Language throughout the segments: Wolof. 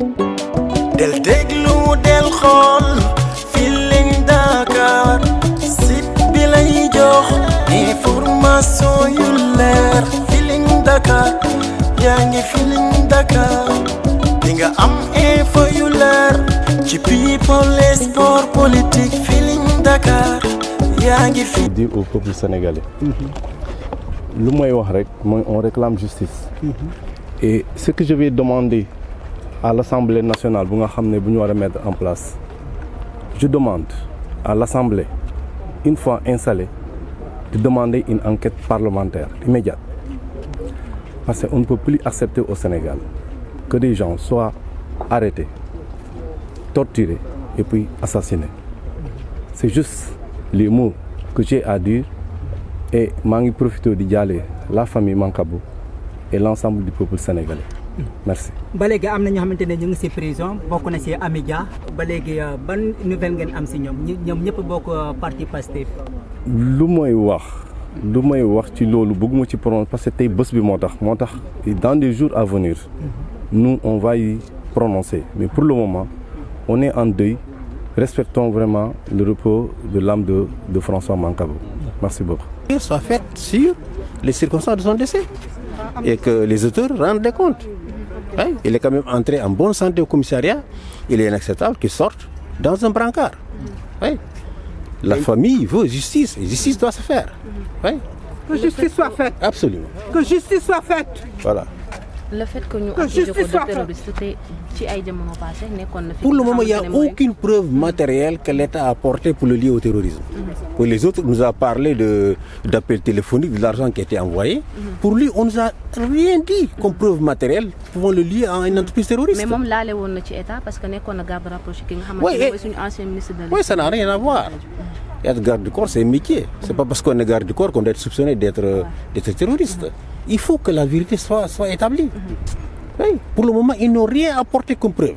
del déglu del xool Feeling Dakar site bi lay jox information yu leer Feeling Dakar yaa ngi Feeling Dakar di nga am info yu leer ci people et sport politique Feeling Dakar yaa ngi fi. Dire au peuple sénégalais. lu may wax rek mooy on réclame justice. Et ce que je vais demander à l'Assemblée nationale bu nga xam ne bu ñu war a mettre en place je demande à l'Assemblée une fois installée de demander une enquête parlementaire immédiate parce qu'on ne peut plus accepter au Sénégal que des gens soient arrêtés, torturés et puis assassinés. C'est juste les mots que j'ai à dire et maa ngi profité di jaale la famille Mancabou et l'ensemble du peuple sénégalais. Merci. ba léegi am na ñoo xamante ne ñu ngi ci prison bokk na ci Amidia ba léegi ban nouvelle ngeen am ci ñoom ñëpp bokk parti Pastef. lu may wax ci loolu bëgguma ci prononcer parce que tey bés bi moo tax dans des jours à venir nous on va y prononcer mais pour le moment on est en deuil. Respectons vraiment le repos de l'âme de François Mancabou. Merci beaucoup. Soit faite sur les circonstances de son décès et que les auteurs rendent des comptes. Oui, il est quand même entré en bonne santé au commissariat. Il est inacceptable qu'il sorte dans un brancard. Oui. La famille veut justice et justice doit se faire. Oui. Que justice soit faite. Absolument. Que justice soit faite. Voilà. Le fait que ñu accusé ko de terroriste te ci ay jamono passé nekkoon na fi. Pour le moment, il n'y a aucune preuve matérielle que l'État a apportée pour le lier au terrorisme. Pour les autres, on nous a parlé d'appels téléphoniques, de l'argent qui a été envoyé. Pour lui, on nous a rien dit comme preuve matérielle pouvant le lier à une entreprise terroriste. Mais moom laale woon na ci état parce que nekkoon na garde rapproché ki nga xamante ne mooy suñu ancien ministre de. Oui, ça n'a rien à voir. Être garde du corps, c'est un métier. C'est pas parce qu'on est garde du corps qu'on doit être soupçonné d'être terroriste. Il faut que la vérité soit établie. Oui. Pour le moment, ils n'ont rien apporté comme preuve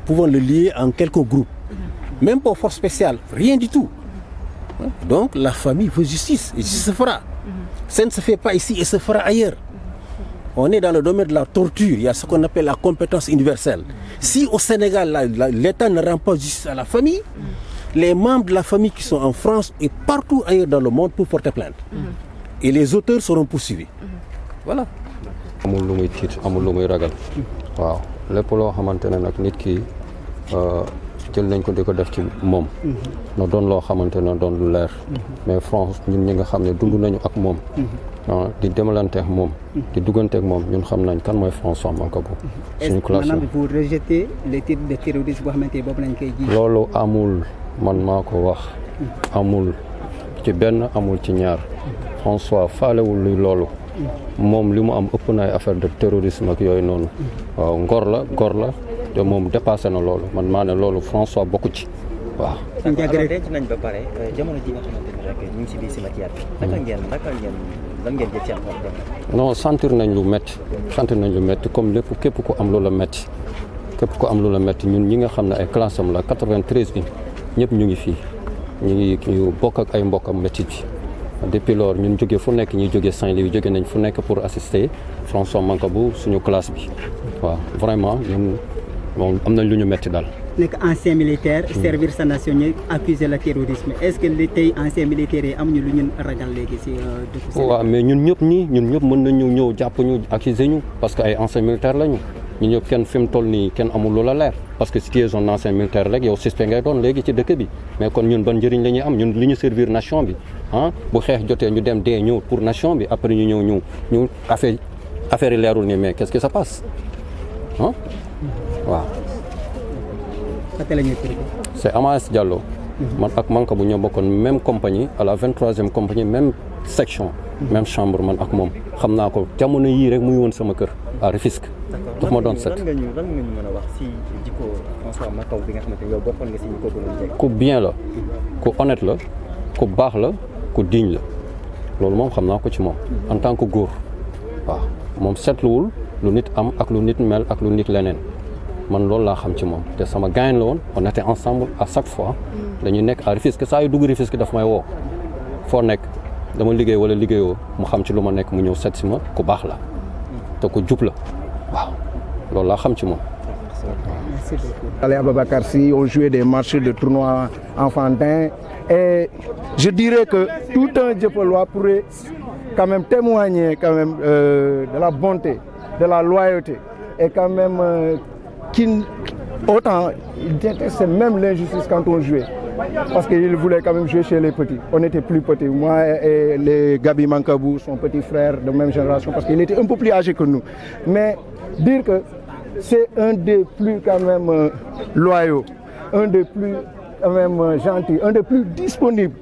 pouvant le lier en quelques groupes. Même pas aux forces spéciales, rien du tout. Donc la famille veut justice et justice se fera. Ça ne se fait pas ici et se fera ailleurs. On est dans le domaine de la torture, il y a ce qu'on appelle la compétence universelle. Si au Sénégal, l'État ne rend pas justice à la famille, les membres de la famille qui sont en France et partout ailleurs dans le monde peuvent porter plainte. Et les auteurs seront poursuivis. Voilà. amul lu muy tiit amul lu muy ragal waaw lépp loo xamante ne nag nit ki jël nañ ko di ko def ci moom na doon loo xamante ne doon lu leer mais France ñun ñi nga xam ne dund nañu ak moom di demalante ak moom di duggante ak moom ñun xam nañ kan mooy François Mancabou suñu classe maanaam vous rejetez les titres de terrorisme boo xamante ne boobu lañ koy ji loolu amul man maa ko wax amul ci benn amul ci ñaar François faalewul luy loolu moom li mu am ëpp na ay affaire de terrorisme ak yooyu noonu waaw ngor la te moom dépassé na loolu man maa ne loolu François bokku ci waaw. denc nañ ba pare jamono ji nga xamante ni rek ñu ngi si biir cimetière bi. naka ngeen lan ngeen jël ci am non sentir nañ lu métti comme lépp képp ku am lu la métti ñun ñi nga xam ne ay classe am la 93 bi ñëpp ñu ngi fii ñu bokk ak ay mbokkam métti bi. Depuis lors ñun jóge fu nekk ñuy jóge Saint-Louis jóge nañ fu nekk pour assister François Mancabou suñu classe bi waaw vraiment ñun moom am nañ lu ñu metti daal. nekk ancien militaire. servir sa nation ñu accuser le terrorisme est-ce que li tey ancien militaire yi amuñu lu ñun ragal léegi si dëkk Sénégal. waaw mais ñun ñëpp mën nañu ñëw jàpp ñu accuser ñu parce que ay ancien militaire lañu ñun ñëpp kenn fi mu toll nii kenn amul lu la leer parce que si tu es un ancien militaire rek yow suspect ngay doon léegi ci dëkk bi mais kon ñun ban njëriñ la ñuy am ñun li ñu servir nation bi bu xeex jotee ñu dem dee ñëw pour nation bi après ñu ñëw ñu affaire yi leerul nii mais qu'est-ce qui se passe waaw. C'est Amath Diallo. man ak Mancabou ñoo bokkoon même compagnie à la 23e compagnie même section. même chambre man ak moom xam naa ko jamono yii rek muy woon sama kër à Rufisque. daf ma doon set lan nga ñu mën a wax si jikko François Mancabou bi nga xamante ne yow bokkoon nga si ñu ko gënoon jege. ku bien la ku honnête la ku baax la ku digne la loolu moom xam naa ko ci moom en tant que góor waaw moom seetluwul lu nit am ak lu nit mel ak lu nit leneen man loolu laa xam ci moom te sama gain la woon on était ensemble à chaque fois dañuy nekk à Rufisque saa yu dugg Rufisque daf may woo foo nekk dama liggéey wala liggéeyoo mu xam ci lu ma nekk mu ñëw seet si ma ku baax la te ku jub la waaw loolu laa xam ci moom Merci beaucoup. Ali Ababakar Sy ont joué des matchs de tournois enfantins et je dirais que tout un Dieuppeullois pourrait quand même témoigner quand même de la bonté, de la loyauté et quand même autant il détestait même l'injustice quand on jouait. Parce qu'il voulait quand même jouer chez les petits. On était plus petits. Moi et les Gabi Mankabou, son petit frère de même génération, parce qu'il était un peu plus âgé que nous. Mais dire que c'est un des plus quand même loyaux, un des plus quand même gentils, un des plus disponibles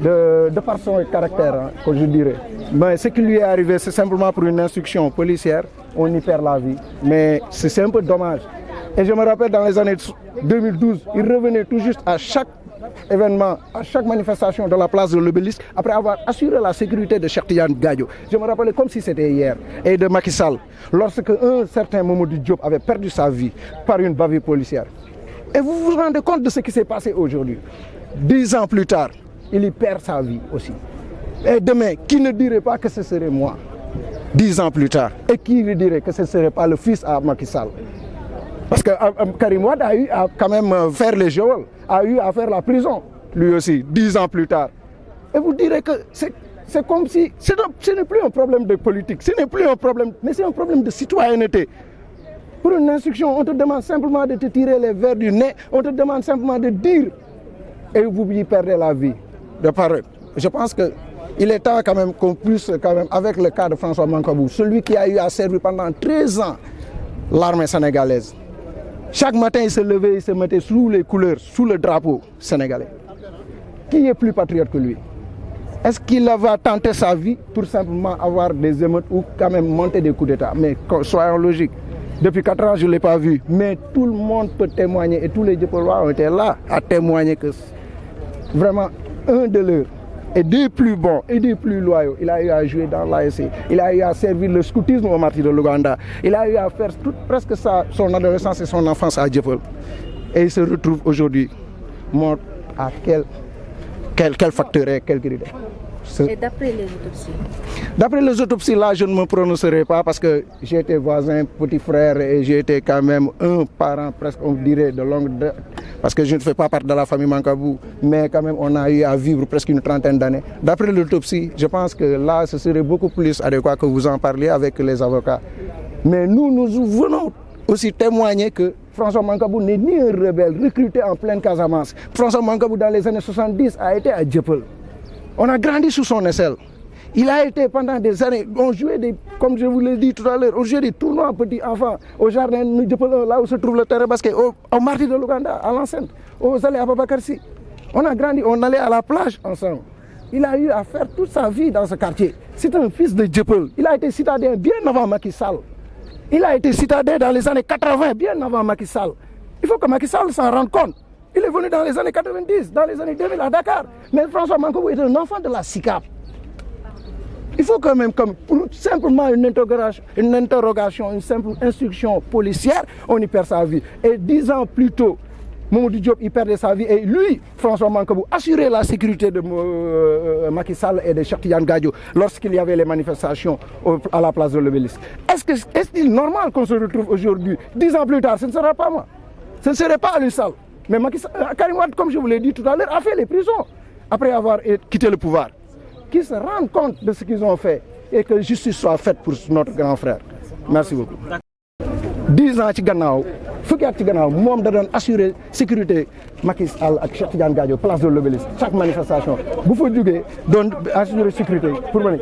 de par son caractère, hein, que je dirais. Mais ce qui lui est arrivé, c'est simplement pour une instruction policière. On y perd la vie. Mais c'est un peu dommage. Et je me rappelle dans les années 2012, il revenait tout juste à chaque événement, à chaque manifestation de la place de l'Obélisque, après avoir assuré la sécurité de Cheikh Tidiane Gadio. Je me rappelais comme si c'était hier. Et de Macky Sall, lorsque un certain Mamadou Diop avait perdu sa vie par une bavure policière. Et vous vous rendez compte de ce qui s'est passé aujourd'hui. 10 ans plus tard, il y perd sa vie aussi. Et demain, qui ne dirait pas que ce serait moi 10 ans plus tard. Et qui lui dirait que ce ne serait pas le fils à Macky Sall? Parce que Karim Wade a eu à quand même faire les geôles, a eu à faire la prison, lui aussi, 10 ans plus tard. Et vous direz que c'est comme si ce n'est plus un problème de politique, ce n'est plus un problème, mais c'est un problème de citoyenneté. Pour une instruction, on te demande simplement de te tirer les verres du nez, on te demande simplement de dire, et vous y perdez la vie de parole. Je pense qu'il est temps quand même qu'on puisse, quand même, avec le cas de François Mancabou, celui qui a eu à servir pendant 13 ans l'armée sénégalaise. Chaque matin, il se levait, il se mettait sous les couleurs, sous le drapeau sénégalais. Qui est plus patriote que lui? Est-ce qu'il va tenter sa vie pour simplement avoir des émeutes ou quand même monter des coups d'État? Mais soyons logiques. Depuis 4 ans, je ne l'ai pas vu. Mais tout le monde peut témoigner et tous les Dieuppeullois ont été là à témoigner que vraiment un de leurs et des plus bons et des plus loyaux. Il a eu à jouer dans l'ASC, il a eu à servir le scoutisme au martyrs de l'Ouganda, il a eu à faire presque son adolescence et son enfance à Dieuppeul. Et il se retrouve aujourd'hui mort à quel facteur et quel critère? Et d'après les autopsies? D'après les autopsies, là, je ne me prononcerai pas parce que j'ai été voisin, petit frère et j'ai été quand même un parent, presque on dirait, de longue date. Parce que je ne fais pas partie de la famille Mancabou, mais quand même on a eu à vivre presque une trentaine d'années. D'après l'autopsie, je pense que là, ce serait beaucoup plus adéquat que vous en parliez avec les avocats. Mais nous venons aussi témoigner que François Mancabou n'est ni un rebelle recruté en pleine Casamance. François Mancabou, dans les années 70, a été à Dieuppeul. On a grandi sous son aisselle. Il a été pendant des années, on jouait comme je vous l'ai dit tout à l'heure, on jouait des tournois petits enfants au jardin de Dieuppeul, là où se trouve le terrain basket, au martyrs de l'Ouganda, à l'enceinte, aux allées à Ababakar Sy. On a grandi, on allait à la plage ensemble. Il a eu à faire toute sa vie dans ce quartier. C'est un fils de Dieuppeul. Il a été citadin bien avant Macky Sall. Il a été citadin dans les années 80, bien avant Macky Sall. Il faut que Macky Sall s'en rende compte. Il est venu dans les années 90, dans les années 2000 à Dakar. Mais François Mancabou est un enfant de la SICAP. Il faut quand même, pour simplement une interrogation, une simple instruction policière, on y perd sa vie. Et 10 ans plus tôt, Mamadou Diop y perdait sa vie. Et lui, François Mancabou, assurait la sécurité de Macky Sall et de Cheikh Tidiane Gadio lorsqu'il y avait les manifestations à la place de l'Obélisque. Est-il normal qu'on se retrouve aujourd'hui, 10 ans plus tard? Ce ne sera pas moi. Ce ne serait pas Ali Sall. Mais Karim Wade, comme je vous l'ai dit tout à l'heure, a fait les prisons après avoir quitté le pouvoir. Qu'ils se rendent compte de ce qu'ils ont fait et que justice soit faite pour notre grand frère. Merci beaucoup. 10 ans ci gannaaw fukki at ci gannaaw moom da doon assurer sécurité Macky Sall ak Cheikh Tidiane Gadio place de l'Obélisque chaque manifestation bu fa jógee doon assurer sécurité pour ma ne.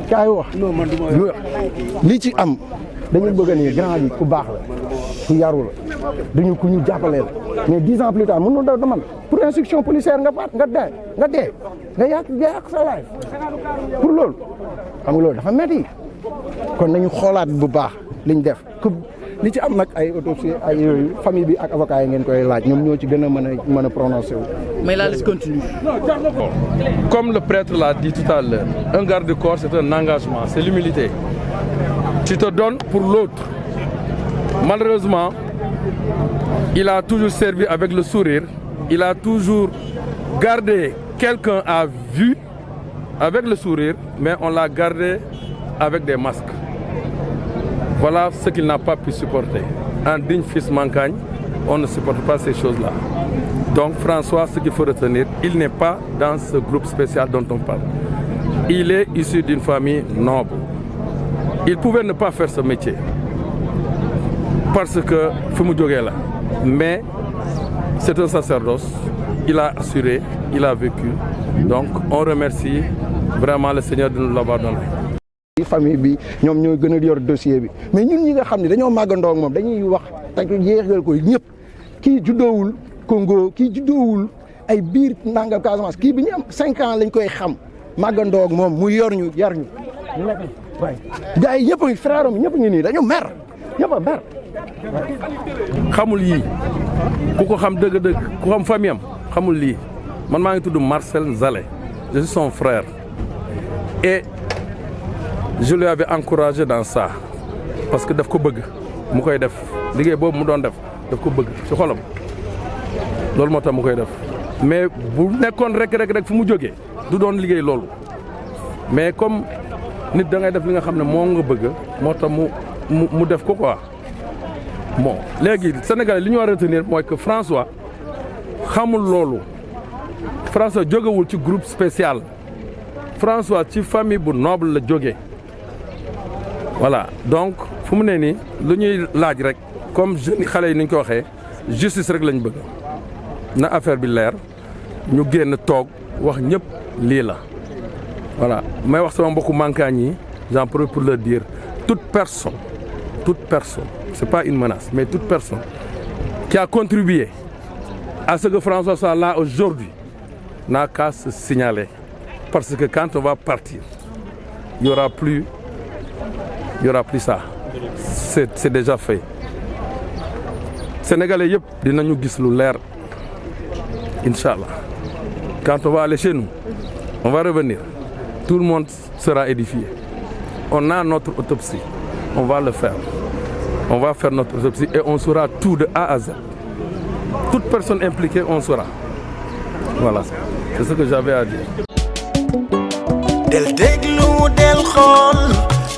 kaay wax li ci am dañu bëgg ni grand bi ku baax la ku yaru la dañu ku ñu jàppale la mais 10 ans plus tard mën na demande pour instruction policière nga dee nga yàq sa life pour loolu xam nga loolu dafa metti kon nañu xoolaat bu baax liñ def li ci am nag ay autopsie ay yooyu famille bi ak avocat yi ngeen koy laaj ñoom ñoo ci gën a mën a prononcer wu. Mais la liste continue. Comme le prêtre l'a dit tout à l'heure, un garde-corps c'est un engagement, c'est l'humilité. Tu te donnes pour l'autre. Malheureusement, il a toujours servi avec le sourire, il a toujours gardé quelqu'un à vue avec le sourire, mais on l'a gardé avec des masques. Voilà ce qu'il n'a pas pu supporter. Un digne fils Mancagne, on ne supporte pas ces choses-là. Donc François, ce qu'il faut retenir, il n'est pas dans ce groupe spécial dont on parle. Il est issu d'une famille noble. Il pouvait ne pas faire ce métier parce que Fumudjogé là. Mais c'est un sacerdoce. Il a assuré, il a vécu. Donc on remercie vraiment le Seigneur de nous l'avoir donné. Famille bi ñoom ñooy gën a yor dossier bi mais ñun ñi nga xam ne dañoo màggandoo ak moom dañuy wax te yéexal ko ñëpp kii juddoowul Congo kii juddoowul ay biir nangam Casamance kii bi ñu am 5 ans lañ koy xam màggandoo ak moom mu yor ñu yar ñu. waaye gars yi ñëpp a ngi frère am ñëpp ngi nii dañu mer ñëpp a mer. xamul yii ku ko xam dëgg-dëgg ku xam famille am xamul lii man maa ngi tudd Marcel Zalé je suis son frère et je lui avais encouragé dans ça parce que daf ko bëgg mu koy def liggéey boobu mu doon def daf ko bëgg ci xolam loolu moo tax mu koy def mais bu nekkoon rek fu mu jógee du doon liggéey loolu mais comme nit da ngay def li nga xam ne moo nga bëgg moo tax mu def ko quoi bon léegi Sénégalais li ñu war a retenir mooy que François xamul loolu François jógewul ci groupe spécial François ci famille bu noble la jógee voilà donc fu mu ne nii lu ñuy laaj rek comme jeunes xale yi ni ñu ko waxee justice rek lañ bëgg na affaire bi leer ñu génn toog wax ñëpp lii la voilà may wax sama mbokku Mancagne yi j'en profite pour leur dire toute personne c'est pas une menace mais toute personne qui a contribué à ce que François soit là aujourd'hui n'a qu'à se signaler parce que quand on va partir il y aura plus ça c'est déjà fait Sénégalais yëpp dinañu gis lu leer Inch'Allah quand on va aller chez nous on va revenir tout le monde sera édifié on a notre autopsie on va le faire on va faire notre autopsie et on saura tout de A à Z toute personne impliquée on saura voilà c'est ce que j'avais à dire. del déglu del xool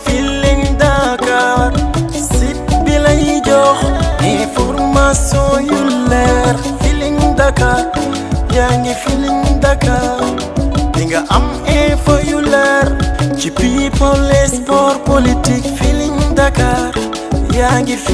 Feeling Dakar site bi lay jox information yu leer Feeling Dakar yaa ngi Feeling Dakar di nga am info yu leer ci people et sport politique Feeling Dakar yaa ngi